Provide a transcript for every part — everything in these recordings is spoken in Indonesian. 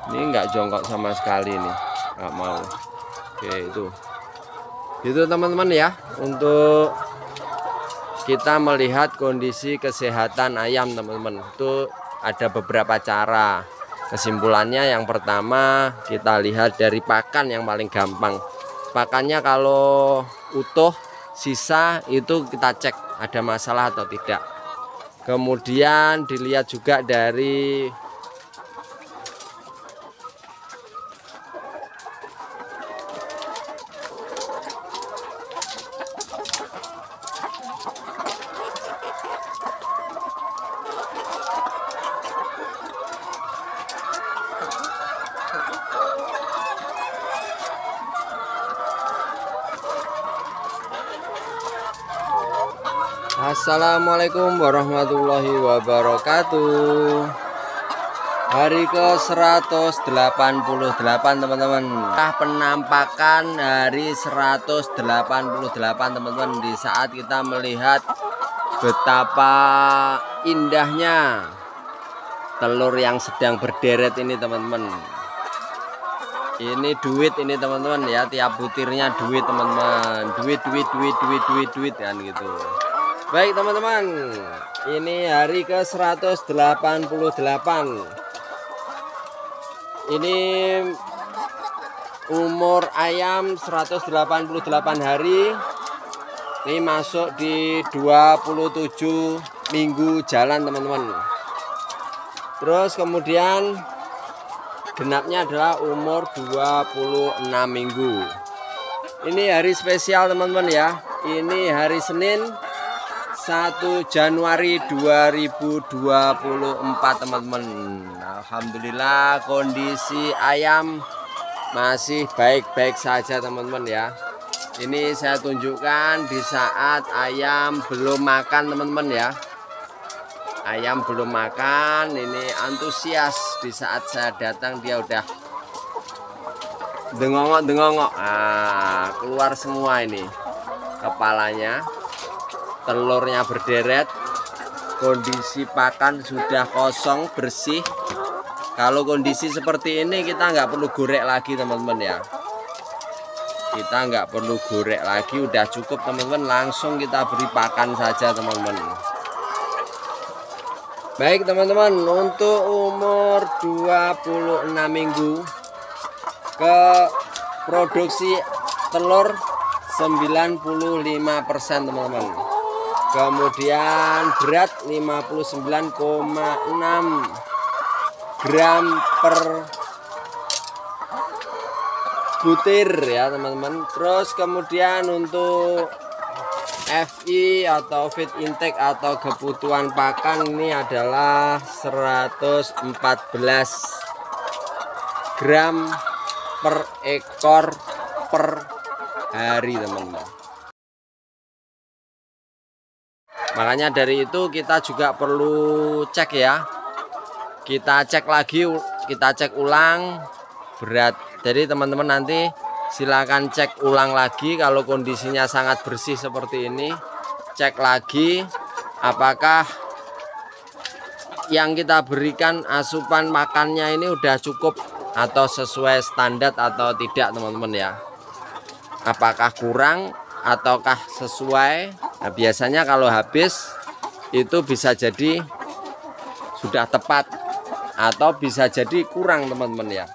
Ini nggak jongkok sama sekali nih, nggak mau. Oke, itu teman-teman ya, untuk kita melihat kondisi kesehatan ayam teman-teman. Itu ada beberapa cara. Kesimpulannya yang pertama, kita lihat dari pakan yang paling gampang. Pakannya kalau utuh, sisa itu kita cek ada masalah atau tidak. Kemudian dilihat juga dari Assalamualaikum warahmatullahi wabarakatuh. Hari ke 188 teman-teman. Penampakan hari 188 teman-teman, di saat kita melihat betapa indahnya telur yang sedang berderet ini teman-teman. Ini duit ini teman-teman ya, tiap butirnya duit teman-teman. Duit kan gitu. Baik teman-teman, ini hari ke 188. Ini umur ayam 188 hari. Ini masuk di 27 minggu jalan teman-teman. Terus kemudian genapnya adalah umur 26 minggu. Ini hari spesial teman-teman ya. Ini hari Senin 1 Januari 2024 teman-teman. Alhamdulillah kondisi ayam masih baik-baik saja teman-teman ya. Ini saya tunjukkan di saat ayam belum makan teman-teman ya. Ayam belum makan, ini antusias. Di saat saya datang dia udah dengongok. Nah, keluar semua ini kepalanya. Telurnya berderet, kondisi pakan sudah kosong bersih. Kalau kondisi seperti ini kita nggak perlu gorek lagi teman-teman ya. Kita nggak perlu gorek lagi, udah cukup teman-teman. Langsung kita beri pakan saja teman-teman. Baik teman-teman, untuk umur 26 minggu ke produksi telur 95% teman-teman. Kemudian berat 59,6 gram per butir ya teman-teman. Terus kemudian untuk FI atau feed intake atau kebutuhan pakan ini adalah 114 gram per ekor per hari teman-teman. Makanya dari itu kita juga perlu cek ya. Kita cek lagi, kita cek ulang berat. Jadi teman-teman nanti silakan cek ulang lagi kalau kondisinya sangat bersih seperti ini. Cek lagi apakah yang kita berikan asupan makannya ini udah cukup atau sesuai standar atau tidak teman-teman ya. Apakah kurang ataukah sesuai. Nah, biasanya kalau habis itu bisa jadi sudah tepat atau bisa jadi kurang teman-teman ya.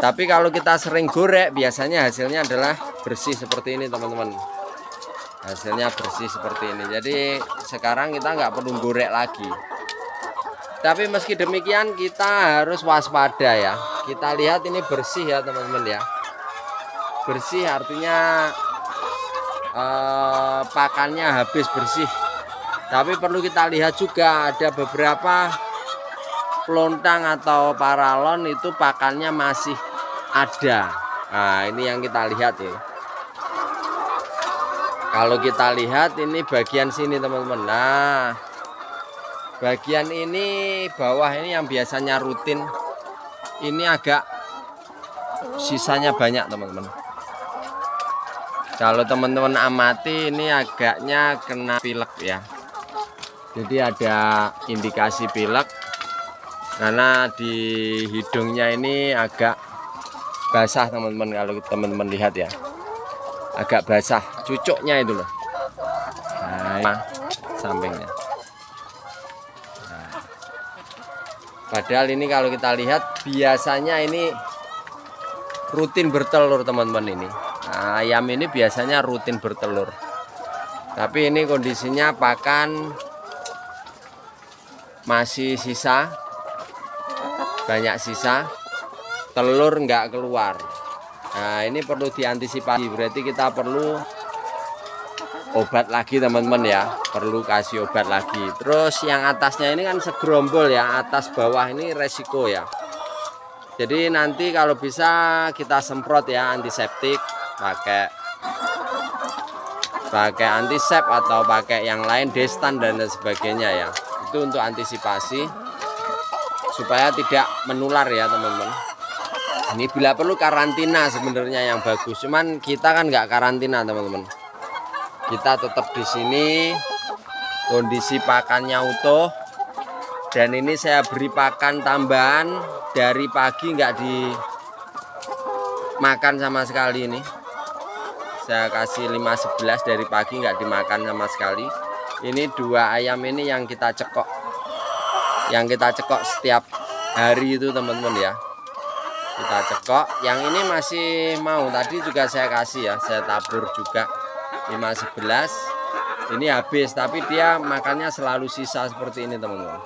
Tapi kalau kita sering gorek biasanya hasilnya adalah bersih seperti ini teman-teman. Hasilnya bersih seperti ini. Jadi sekarang kita nggak perlu gorek lagi. Tapi meski demikian kita harus waspada ya. Kita lihat ini bersih ya teman-teman ya. Bersih artinya pakannya habis bersih. Tapi perlu kita lihat juga ada beberapa pelontang atau paralon itu pakannya masih ada. Nah ini yang kita lihat ya. Kalau kita lihat ini bagian sini teman-teman. Nah bagian ini bawah ini yang biasanya rutin, ini agak sisanya banyak teman-teman. Kalau teman-teman amati ini agaknya kena pilek ya. Jadi ada indikasi pilek. karena di hidungnya ini agak basah teman-teman. Kalau teman-teman lihat ya, agak basah cucuknya itu loh. Nah, sampingnya. Nah, padahal ini kalau kita lihat biasanya ini rutin bertelur teman-teman ini. Nah, ayam ini biasanya rutin bertelur. Tapi ini kondisinya pakan masih sisa, banyak sisa, telur nggak keluar. Nah, ini perlu diantisipasi. Berarti kita perlu obat lagi teman-teman ya, perlu kasih obat lagi. Terus yang atasnya ini kan segerombol ya, atas bawah ini resiko ya. Jadi nanti kalau bisa kita semprot ya, antiseptik, pakai antisep atau pakai yang lain, Destan dan sebagainya ya. Itu untuk antisipasi supaya tidak menular ya teman-teman. Ini bila perlu karantina sebenarnya yang bagus, cuman kita kan nggak karantina teman-teman. Kita tetap di sini, kondisi pakannya utuh. Dan ini saya beri pakan tambahan dari pagi, nggak dimakan sama sekali ini. Saya kasih 5-11 dari pagi, nggak dimakan sama sekali. Ini 2 ayam ini yang kita cekok, setiap hari itu teman-teman ya. Kita cekok, yang ini masih mau, tadi juga saya kasih ya, saya tabur juga 5-11. Ini habis, tapi dia makannya selalu sisa seperti ini teman-teman,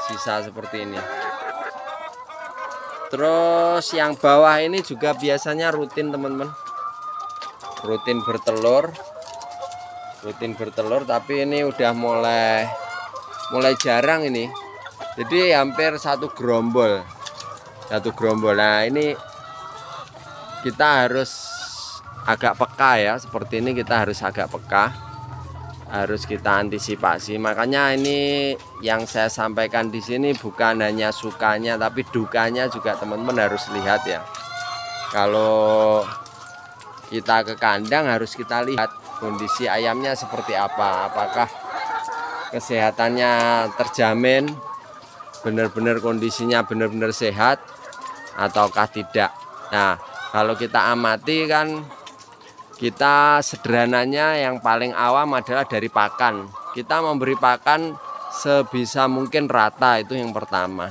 sisa seperti ini. Terus yang bawah ini juga biasanya rutin teman-teman, rutin bertelur, tapi ini udah mulai jarang ini. Jadi hampir satu gerombol. Nah, ini kita harus agak peka ya, seperti ini kita harus agak peka, harus kita antisipasi. Makanya ini yang saya sampaikan di sini bukan hanya sukanya tapi dukanya juga teman-teman harus lihat ya. Kalau kita ke kandang harus kita lihat kondisi ayamnya seperti apa, apakah kesehatannya terjamin, benar-benar kondisinya benar-benar sehat ataukah tidak. Nah, kalau kita amati kan, kita sederhananya yang paling awam adalah dari pakan. Kita memberi pakan sebisa mungkin rata, itu yang pertama.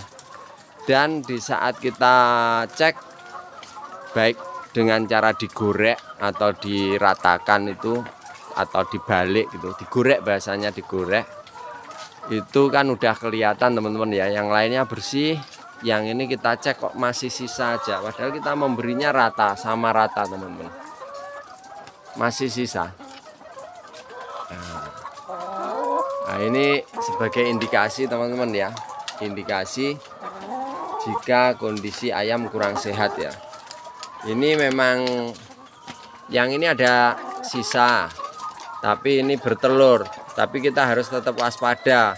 Dan di saat kita cek, baik dengan cara digorek atau diratakan itu, atau dibalik gitu, digorek, bahasanya digorek, itu kan udah kelihatan teman-teman ya. Yang lainnya bersih, yang ini kita cek kok masih sisa aja, padahal kita memberinya rata, sama rata teman-teman, masih sisa. Nah, ini sebagai indikasi teman-teman ya, indikasi jika kondisi ayam kurang sehat ya. Ini memang yang ini ada sisa, tapi ini bertelur, tapi kita harus tetap waspada.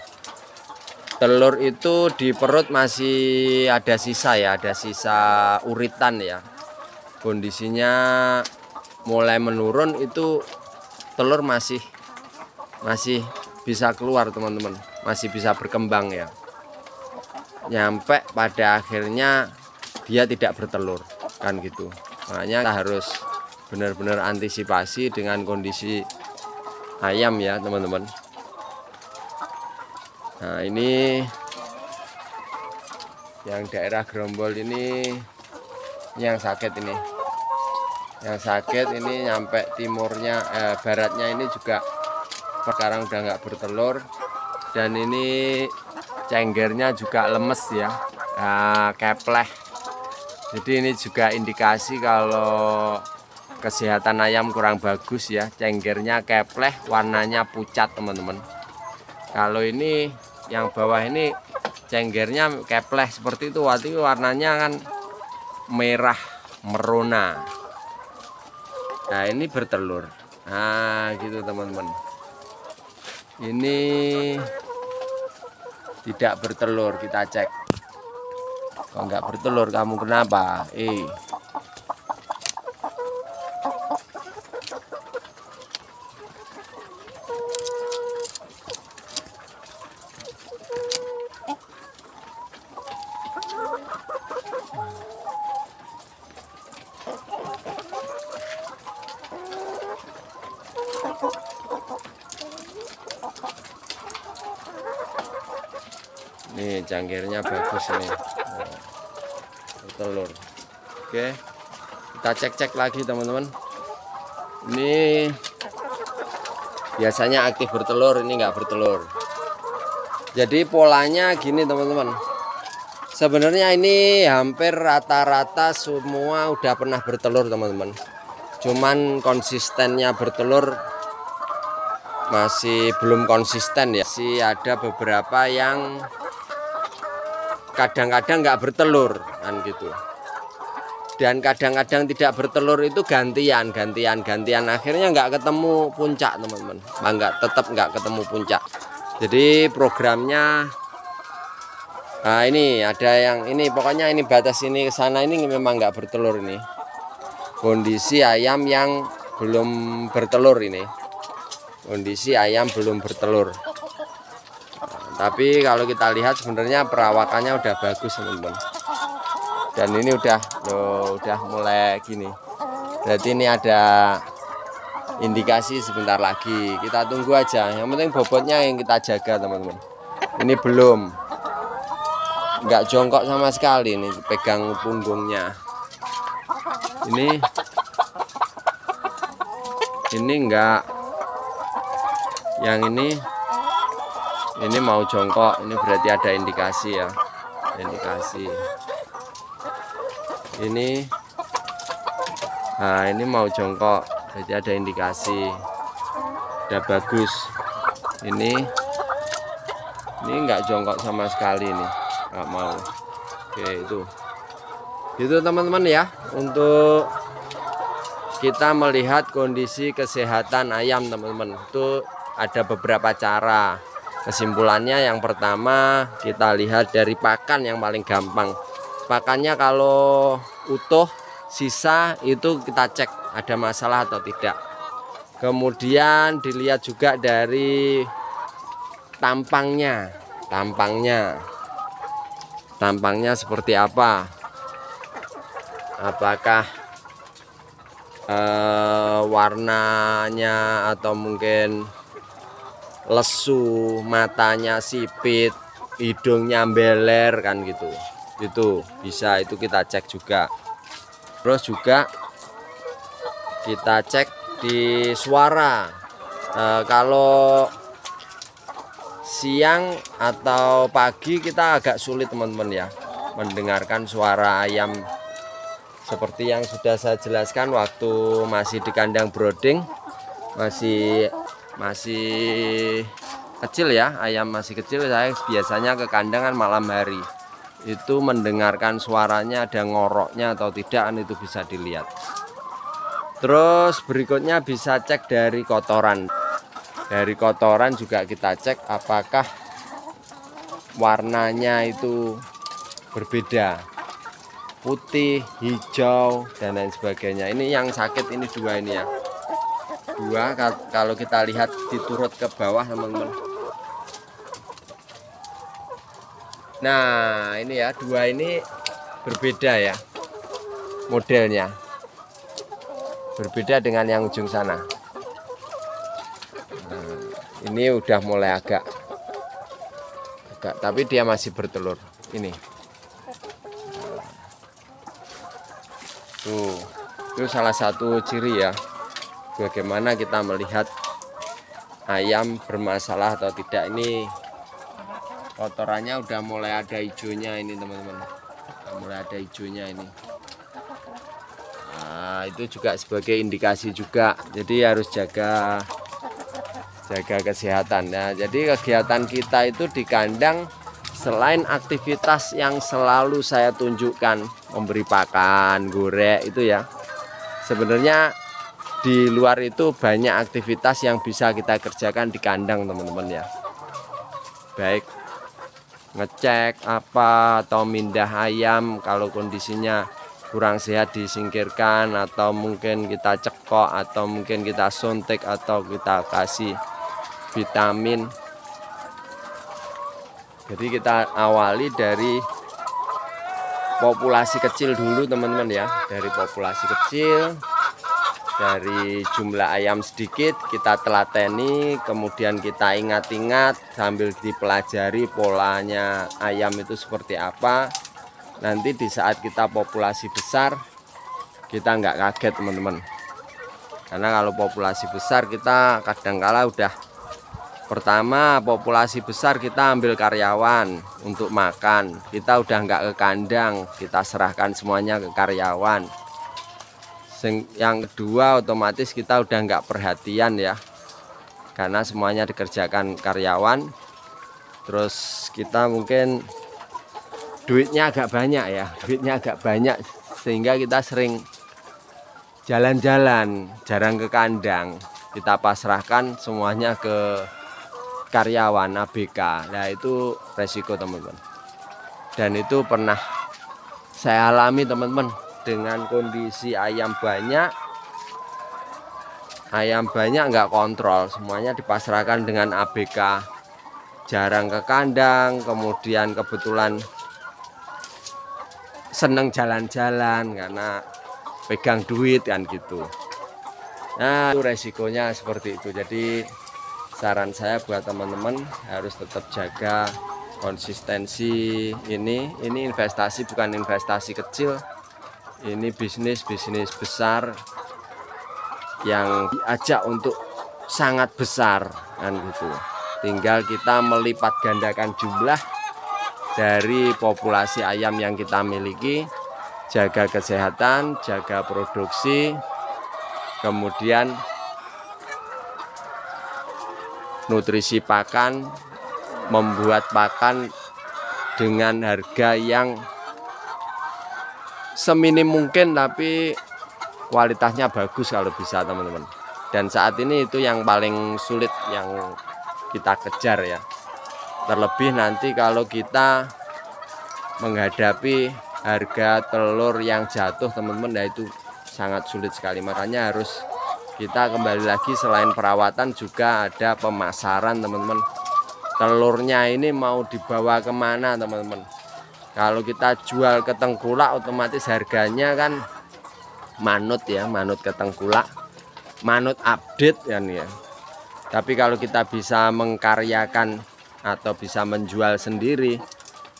Telur itu di perut masih ada sisa ya, ada sisa uritan ya. Kondisinya mulai menurun, itu telur masih bisa keluar teman-teman, masih bisa berkembang ya. Nyampe pada akhirnya dia tidak bertelur kan gitu. Makanya kita harus benar-benar antisipasi dengan kondisi ayam ya teman-teman. Nah, ini yang daerah gerombol ini yang sakit ini. Yang sakit ini nyampe timurnya, baratnya ini juga sekarang udah nggak bertelur. Dan ini cenggernya juga lemes ya, kepleh. Jadi ini juga indikasi kalau kesehatan ayam kurang bagus ya. Cenggernya kepleh, warnanya pucat teman-teman. Kalau ini yang bawah ini cenggernya kepleh seperti itu, warnanya kan merah merona. Nah, ini bertelur. Nah, gitu teman-teman. Ini tidak bertelur, kita cek. Kalau nggak bertelur kamu kenapa? cangkirnya bagus ini. Telur. Oke, kita cek lagi teman-teman. Ini biasanya aktif bertelur, ini enggak bertelur. Jadi polanya gini teman-teman. Sebenarnya ini hampir rata-rata semua udah pernah bertelur teman-teman. Cuman konsistennya bertelur masih belum konsisten ya. Masih ada beberapa yang kadang-kadang nggak bertelur kan gitu. Dan kadang-kadang tidak bertelur itu gantian. Akhirnya nggak ketemu puncak teman-teman. Tetap nggak ketemu puncak. Jadi programnya, nah ini ada yang ini, pokoknya ini batas ini ke sana ini memang nggak bertelur ini. Kondisi ayam yang belum bertelur ini. Kondisi ayam belum bertelur. Tapi kalau kita lihat sebenarnya perawakannya udah bagus teman-teman. Dan ini udah mulai gini. Berarti ini ada indikasi sebentar lagi. Kita tunggu aja. Yang penting bobotnya yang kita jaga teman-teman. Ini belum, nggak jongkok sama sekali nih, pegang punggungnya. Ini enggak. Yang ini mau jongkok. Ini berarti ada indikasi ya. Indikasi. Nah ini mau jongkok, berarti ada indikasi. Udah bagus. Ini enggak jongkok sama sekali nih. Nggak mau. Oke, itu teman-teman ya, untuk kita melihat kondisi kesehatan ayam teman-teman. Itu ada beberapa cara. Kesimpulannya yang pertama kita lihat dari pakan yang paling gampang. Pakannya kalau utuh sisa itu kita cek ada masalah atau tidak. Kemudian dilihat juga dari tampangnya seperti apa. Apakah warnanya atau mungkin lesu, matanya sipit, hidungnya beler kan gitu. Itu bisa, itu kita cek juga. Terus juga kita cek di suara. Kalau siang atau pagi kita agak sulit teman-teman ya mendengarkan suara ayam. Seperti yang sudah saya jelaskan waktu masih di kandang brooding, masih kecil ya, ayam masih kecil, saya biasanya ke kandangan malam hari. Itu mendengarkan suaranya ada ngoroknya atau tidak kan itu bisa dilihat. Terus berikutnya bisa cek dari kotoran. Dari kotoran juga kita cek apakah warnanya itu berbeda, putih, hijau dan lain sebagainya. Ini yang sakit ini dua ini ya. Dua kalau kita lihat diturut ke bawah teman-teman. Nah ini ya, dua ini berbeda ya modelnya, berbeda dengan yang ujung sana. Nah, ini udah mulai agak, tapi dia masih bertelur ini. Itu salah satu ciri ya, bagaimana kita melihat ayam bermasalah atau tidak. Ini kotorannya udah mulai ada hijaunya ini teman-teman, mulai ada hijaunya ini. Nah, itu juga sebagai indikasi juga. Jadi harus jaga kesehatan. Nah, jadi kegiatan kita itu di kandang selain aktivitas yang selalu saya tunjukkan, memberi pakan, gorek itu ya. Sebenarnya di luar itu banyak aktivitas yang bisa kita kerjakan di kandang teman-teman ya. Baik ngecek apa atau mindah ayam kalau kondisinya kurang sehat disingkirkan, atau mungkin kita cekok, atau mungkin kita suntik, atau kita kasih vitamin. Jadi kita awali dari populasi kecil dulu teman-teman ya, dari populasi kecil dari jumlah ayam sedikit, kita telateni, kemudian kita ingat-ingat sambil dipelajari polanya ayam itu seperti apa. Nanti di saat kita populasi besar, kita nggak kaget teman-teman. Karena kalau populasi besar kita kadangkala udah pertama populasi besar kita ambil karyawan untuk makan, kita udah nggak ke kandang, kita serahkan semuanya ke karyawan. Yang kedua otomatis kita udah nggak perhatian ya, karena semuanya dikerjakan karyawan. Terus kita mungkin duitnya agak banyak sehingga kita sering jalan-jalan, jarang ke kandang, kita pasrahkan semuanya ke karyawan ABK. Nah itu resiko teman-teman, dan itu pernah saya alami teman-teman. Dengan kondisi ayam banyak nggak kontrol, semuanya dipasrahkan dengan ABK, jarang ke kandang, kemudian kebetulan seneng jalan-jalan karena pegang duit kan gitu. Nah itu resikonya seperti itu. Jadi saran saya buat teman-teman harus tetap jaga konsistensi. Ini investasi, bukan investasi kecil. Ini bisnis besar yang diajak untuk sangat besar kan gitu. Tinggal kita melipat gandakan jumlah dari populasi ayam yang kita miliki, jaga kesehatan, jaga produksi, kemudian nutrisi pakan, membuat pakan dengan harga yang seminim mungkin tapi kualitasnya bagus kalau bisa teman-teman. Dan saat ini itu yang paling sulit yang kita kejar ya. Terlebih nanti kalau kita menghadapi harga telur yang jatuh teman-teman, nah itu sangat sulit sekali. Makanya harus kita kembali lagi, selain perawatan juga ada pemasaran teman-teman. Telurnya ini mau dibawa kemana teman-teman? Kalau kita jual ke tengkulak otomatis harganya kan manut ya, manut ke tengkulak, manut update kan ya. Tapi kalau kita bisa mengkaryakan atau bisa menjual sendiri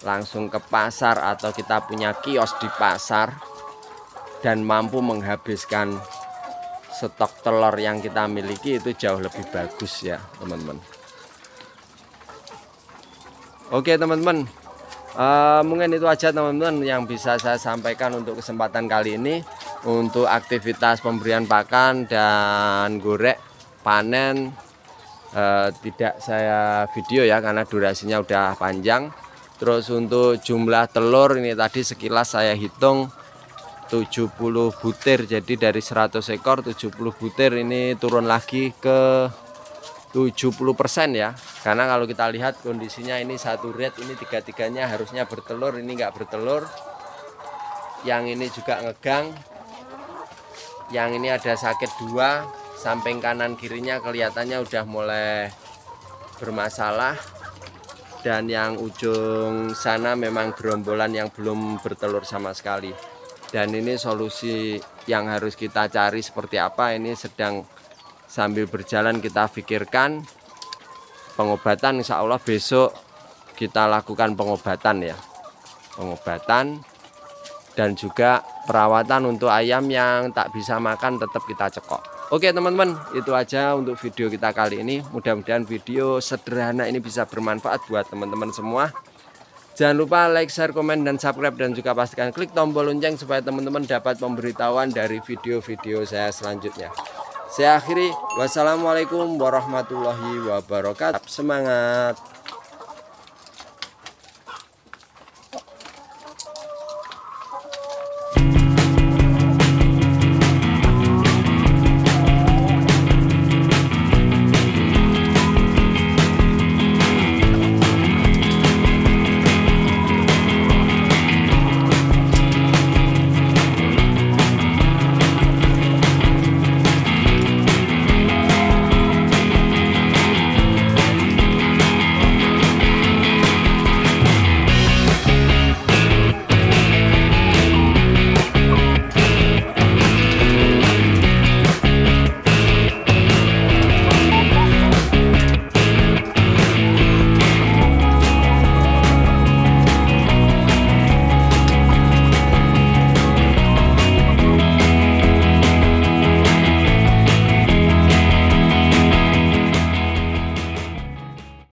langsung ke pasar, atau kita punya kios di pasar dan mampu menghabiskan stok telur yang kita miliki, itu jauh lebih bagus ya teman-teman. Oke teman-teman, mungkin itu aja teman-teman yang bisa saya sampaikan untuk kesempatan kali ini. Untuk aktivitas pemberian pakan dan gorek panen tidak saya video ya karena durasinya udah panjang. Terus untuk jumlah telur ini tadi sekilas saya hitung 70 butir, jadi dari 100 ekor 70 butir ini turun lagi ke 70% ya. Karena kalau kita lihat kondisinya ini satu red, ini tiga-tiganya harusnya bertelur, ini nggak bertelur. Yang ini juga ngegang, yang ini ada sakit dua, samping kanan kirinya kelihatannya udah mulai bermasalah, dan yang ujung sana memang gerombolan yang belum bertelur sama sekali. Dan ini solusi yang harus kita cari seperti apa, ini sedang sambil berjalan kita pikirkan. Pengobatan insya Allah besok kita lakukan pengobatan ya, pengobatan dan juga perawatan untuk ayam yang tak bisa makan tetap kita cekok. Oke teman-teman, itu aja untuk video kita kali ini. Mudah-mudahan video sederhana ini bisa bermanfaat buat teman-teman semua. Jangan lupa like, share, komen, dan subscribe, dan juga pastikan klik tombol lonceng supaya teman-teman dapat pemberitahuan dari video-video saya selanjutnya. Saya akhiri, wassalamualaikum warahmatullahi wabarakatuh. Semangat.